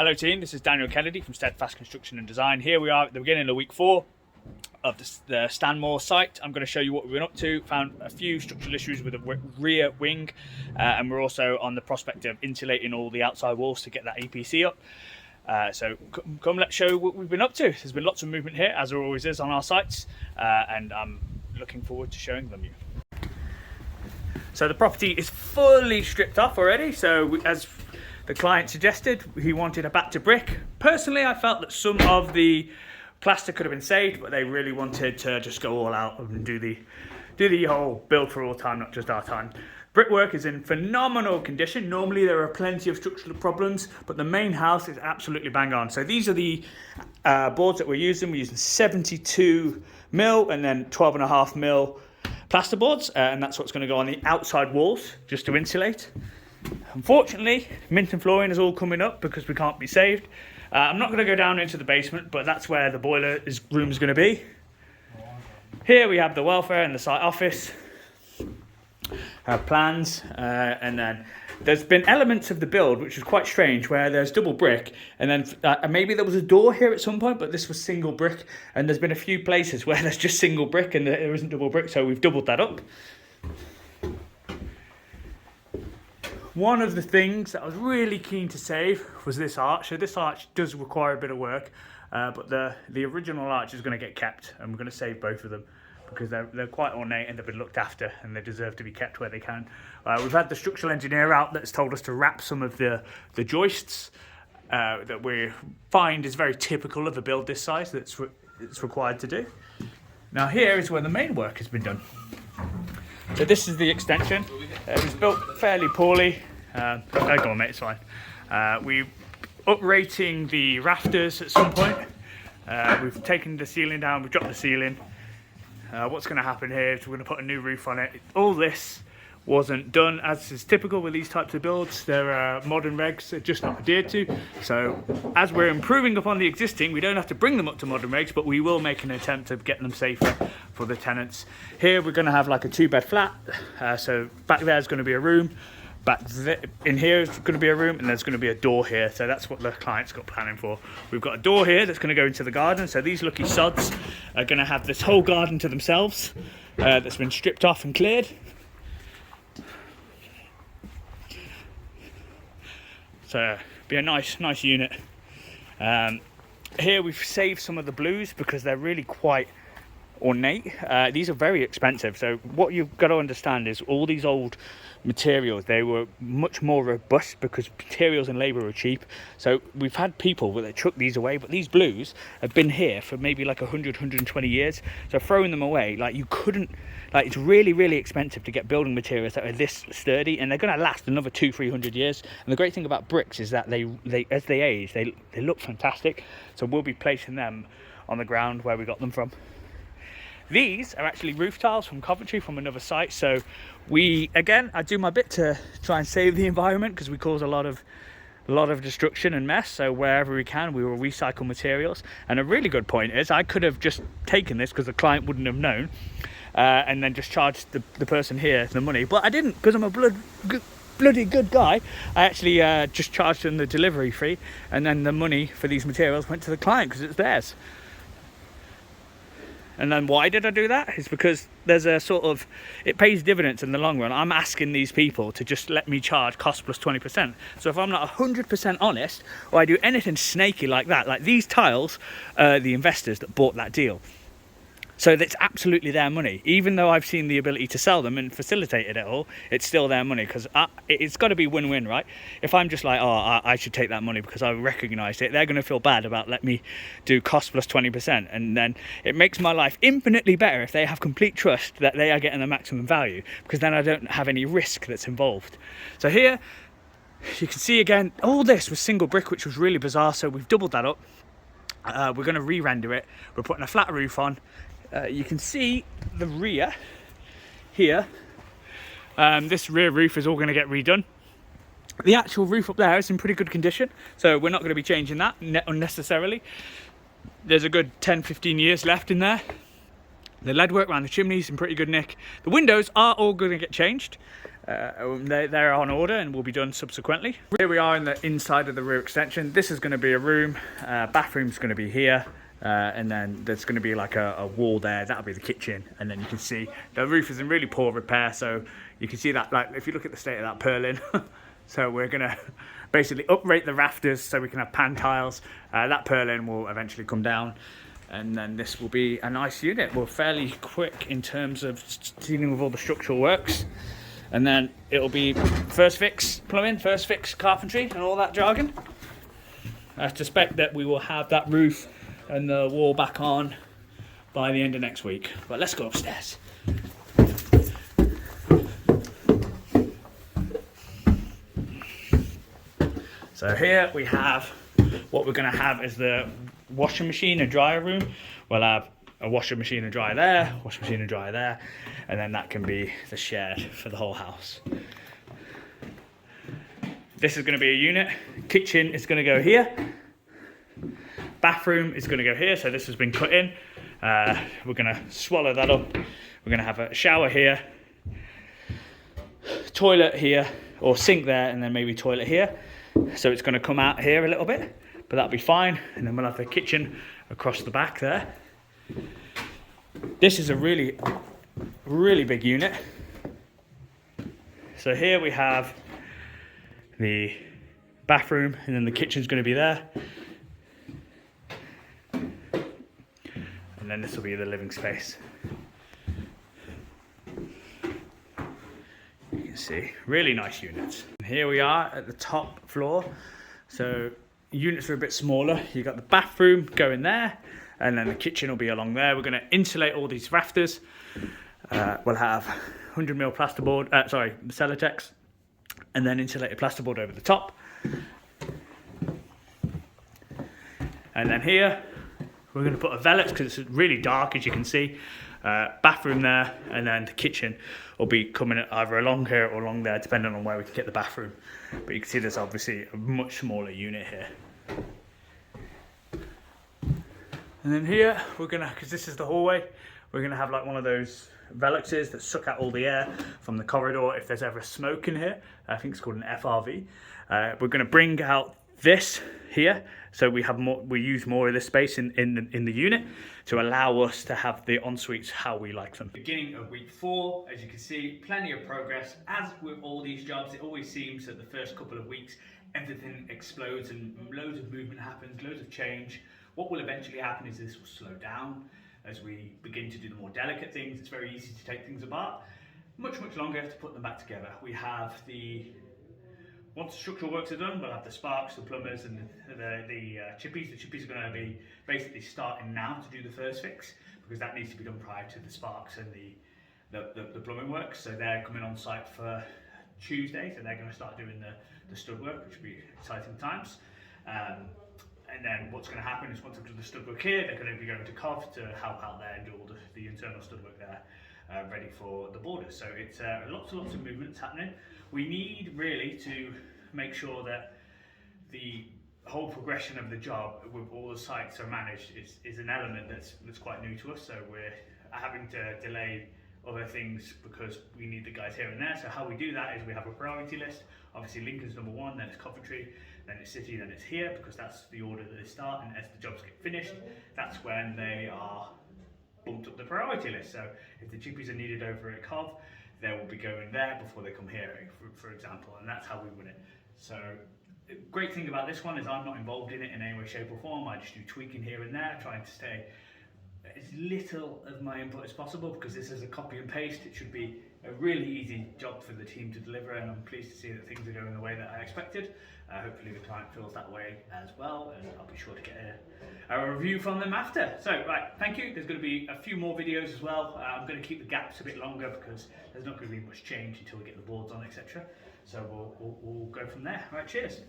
Hello team, this is Daniel Kennedy from Steadfast Construction and Design. Here we are at the beginning of week 4 of the Stanmore site. I'm going to show you what we've been up to. Found a few structural issues with the rear wing, and we're also on the prospect of insulating all the outside walls to get that APC up. So come let's show what we've been up to. There's been lots of movement here, as there always is on our sites, and I'm looking forward to showing them you. So the property is fully stripped off already. So as the client suggested, he wanted a back to brick. Personally, I felt that some of the plaster could have been saved, but they really wanted to just go all out and do the whole build for all time, not just our time. Brickwork is in phenomenal condition. Normally there are plenty of structural problems, but the main house is absolutely bang on. So these are the boards that we're using. We're using 72 mil and then 12.5 mil plaster boards, and that's what's going to go on the outside walls just to insulate. Unfortunately, Minton flooring is all coming up because we can't be saved. I'm not going to go down into the basement, but that's where the boiler room is going to be. Here we have the welfare and the site office. Have plans, and then there's been elements of the build which is quite strange, where there's double brick, and then maybe there was a door here at some point, but this was single brick, and there's been a few places where there's just single brick and there isn't double brick, so we've doubled that up. One of the things that I was really keen to save was this arch. So this arch does require a bit of work, but the original arch is going to get kept, and we're going to save both of them because they're quite ornate and they've been looked after and they deserve to be kept where they can. We've had the structural engineer out that's told us to wrap some of the joists that we find is very typical of a build this size it's required to do. Now here is where the main work has been done. So this is the extension. It was built fairly poorly. Go on mate, it's fine. We uprating the rafters at some point. We've taken the ceiling down, we've dropped the ceiling. What's going to happen here is we're going to put a new roof on it. All this wasn't done, as is typical with these types of builds. There are modern regs they're just not adhered to. So as we're improving upon the existing, we don't have to bring them up to modern regs, but we will make an attempt to get them safer for the tenants. Here we're going to have like a 2-bed flat. So back there is going to be a room. In here is going to be a room, and there's going to be a door here. So that's what the client's got planning for. We've got a door here that's going to go into the garden. So these lucky sods are going to have this whole garden to themselves, that's been stripped off and cleared. So be a nice unit. Here we've saved some of the blues because they're really quite ornate. These are very expensive. So what you've got to understand is all these old materials, they were much more robust because materials and labor are cheap. So we've had people that chuck these away, but these blues have been here for maybe like 120 years. So throwing them away, like you couldn't, like it's really expensive to get building materials that are this sturdy, and they're going to last another 200-300 years. And the great thing about bricks is that they as they age, they look fantastic. So we'll be placing them on the ground where we got them from. These are actually roof tiles from Coventry, from another site. So I do my bit to try and save the environment because we cause a lot of destruction and mess. So wherever we can, we will recycle materials. And a really good point is I could have just taken this because the client wouldn't have known, and then just charged the person here the money. But I didn't, because I'm a bloody good guy. I actually just charged them the delivery fee, and then the money for these materials went to the client because it's theirs. And then why did I do that? It's because there's a sort of, it pays dividends in the long run. I'm asking these people to just let me charge cost plus 20%. So if I'm not 100% honest, or I do anything snaky like that, like these tiles, the investors that bought that deal. So that's absolutely their money. Even though I've seen the ability to sell them and facilitated it all, it's still their money, because it's got to be win-win, right? If I'm just like, oh, I should take that money because I recognised it, they're going to feel bad about letting me do cost plus 20%. And then it makes my life infinitely better if they have complete trust that they are getting the maximum value, because then I don't have any risk that's involved. So here, you can see again, all this was single brick, which was really bizarre. So we've doubled that up. We're going to re-render it. We're putting a flat roof on. You can see the rear here. This rear roof is all going to get redone. The actual roof up there is in pretty good condition, so we're not going to be changing that unnecessarily. There's a good 10-15 years left in there. The lead work around the chimneys in pretty good nick. The windows are all going to get changed. They're on order and will be done subsequently. Here we are in the inside of the rear extension. This is going to be a room. Bathroom's going to be here. And then there's going to be like a wall there. That'll be the kitchen. And then you can see the roof is in really poor repair. So you can see that, like, if you look at the state of that purlin. So we're going to basically uprate the rafters so we can have pan tiles. That purlin will eventually come down. And then this will be a nice unit. We're fairly quick in terms of dealing with all the structural works. And then it'll be first fix plumbing, first fix carpentry and all that jargon. I suspect that we will have that roof and the wall back on by the end of next week. But let's go upstairs. So here we have what we're going to have is the washing machine and dryer room. We'll have a washing machine and dryer there, washing machine and dryer there, and then that can be the shed for the whole house. This is going to be a unit. Kitchen is going to go here. Bathroom is going to go here, so this has been cut in. We're going to swallow that up. We're going to have a shower here, toilet here, or sink there, and then maybe toilet here. So it's going to come out here a little bit, but that'll be fine. And then we'll have the kitchen across the back there. This is a really big unit. So here we have the bathroom, and then the kitchen's going to be there. And then this will be the living space. You can see, really nice units. And here we are at the top floor. So units are a bit smaller. You've got the bathroom going there, and then the kitchen will be along there. We're going to insulate all these rafters. We'll have 100mm plasterboard, Celotex, and then insulated plasterboard over the top. And then here, we're going to put a vellet because it's really dark, as you can see. Bathroom there, and then the kitchen will be coming either along here or along there, depending on where we can get the bathroom. But you can see there's obviously a much smaller unit here. And then here, we're going to, because this is the hallway, we're going to have like one of those velluxes that suck out all the air from the corridor if there's ever smoke in here. I think it's called an FRV. We're going to bring out this here, so we use more of this space in the unit to allow us to have the en-suites how we like them. Beginning of week 4, as you can see, plenty of progress. As with all these jobs, it always seems that the first couple of weeks everything explodes and loads of movement happens, loads of change. What will eventually happen is this will slow down as we begin to do the more delicate things. It's very easy to take things apart, much longer to put them back together. We have once the structural works are done, we'll have the sparks, the plumbers, and the chippies. The chippies are going to be basically starting now to do the first fix, because that needs to be done prior to the sparks and the plumbing work. So they're coming on site for Tuesday, so they're going to start doing the stud work, which will be exciting times. And then what's going to happen is once they've done the stud work here, they're going to be going to COV to help out there and do all the internal stud work there, ready for the borders. So it's lots and lots of movements happening. We need really to make sure that the whole progression of the job with all the sites are managed is an element that's quite new to us. So we're having to delay other things because we need the guys here and there. So how we do that is we have a priority list. Obviously Lincoln's number 1, then it's Coventry, then it's City, then it's here, because that's the order that they start, and as the jobs get finished, that's when they are bumped up the priority list. So if the chippies are needed over at Cov, they will be going there before they come here, for example, and that's how we run it. So the great thing about this one is I'm not involved in it in any way, shape or form. I just do tweaking here and there, trying to stay as little of my input as possible, because this is a copy and paste. It should be a really easy job for the team to deliver, and I'm pleased to see that things are going the way that I expected. Hopefully the client feels that way as well, and I'll be sure to get a review from them after. So right, thank you. There's going to be a few more videos as well. I'm going to keep the gaps a bit longer because there's not going to be much change until we get the boards on, etc. So we'll go from there. Right, cheers.